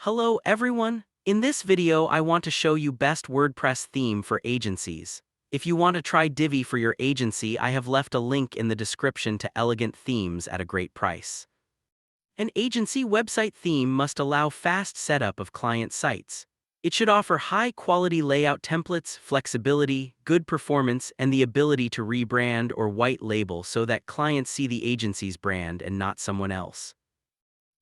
Hello everyone! In this video I want to show you best WordPress theme for agencies. If you want to try Divi for your agency, I have left a link in the description to elegant themes at a great price. An agency website theme must allow fast setup of client sites. It should offer high-quality layout templates, flexibility, good performance, and the ability to rebrand or white label so that clients see the agency's brand and not someone else.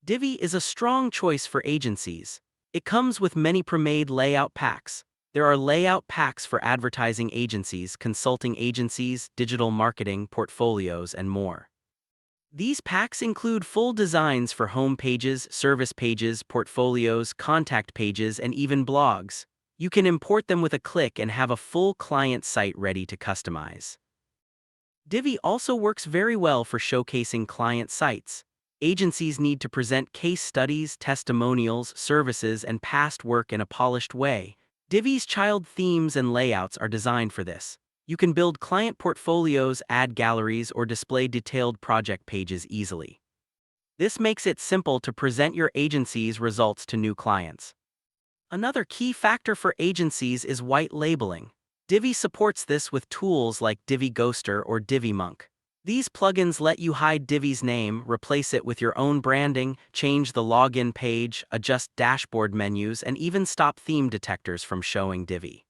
Divi is a strong choice for agencies. It comes with many pre-made layout packs. There are layout packs for advertising agencies, consulting agencies, digital marketing, portfolios, and more. These packs include full designs for home pages, service pages, portfolios, contact pages, and even blogs. You can import them with a click and have a full client site ready to customize. Divi also works very well for showcasing client sites. Agencies need to present case studies, testimonials, services, and past work in a polished way. Divi's child themes and layouts are designed for this. You can build client portfolios, add galleries, or display detailed project pages easily. This makes it simple to present your agency's results to new clients. Another key factor for agencies is white labeling. Divi supports this with tools like Divi Ghoster or Divi Monk. These plugins let you hide Divi's name, replace it with your own branding, change the login page, adjust dashboard menus, and even stop theme detectors from showing Divi.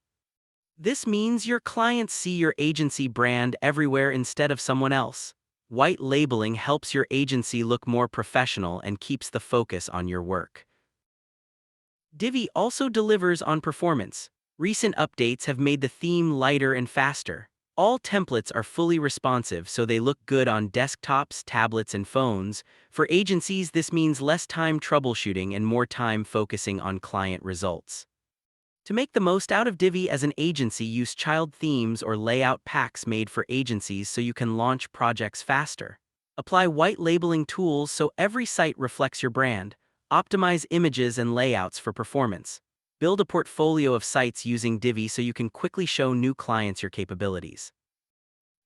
This means your clients see your agency brand everywhere instead of someone else. White labeling helps your agency look more professional and keeps the focus on your work. Divi also delivers on performance. Recent updates have made the theme lighter and faster. All templates are fully responsive, so they look good on desktops, tablets, and phones. For agencies, this means less time troubleshooting and more time focusing on client results. To make the most out of Divi as an agency, use child themes or layout packs made for agencies so you can launch projects faster. Apply white labeling tools so every site reflects your brand. Optimize images and layouts for performance. Build a portfolio of sites using Divi so you can quickly show new clients your capabilities.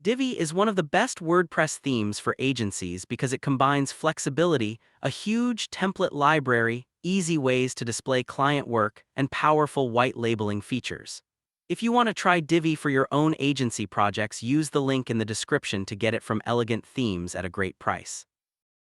Divi is one of the best WordPress themes for agencies because it combines flexibility, a huge template library, easy ways to display client work, and powerful white labeling features. If you want to try Divi for your own agency projects, use the link in the description to get it from Elegant Themes at a great price.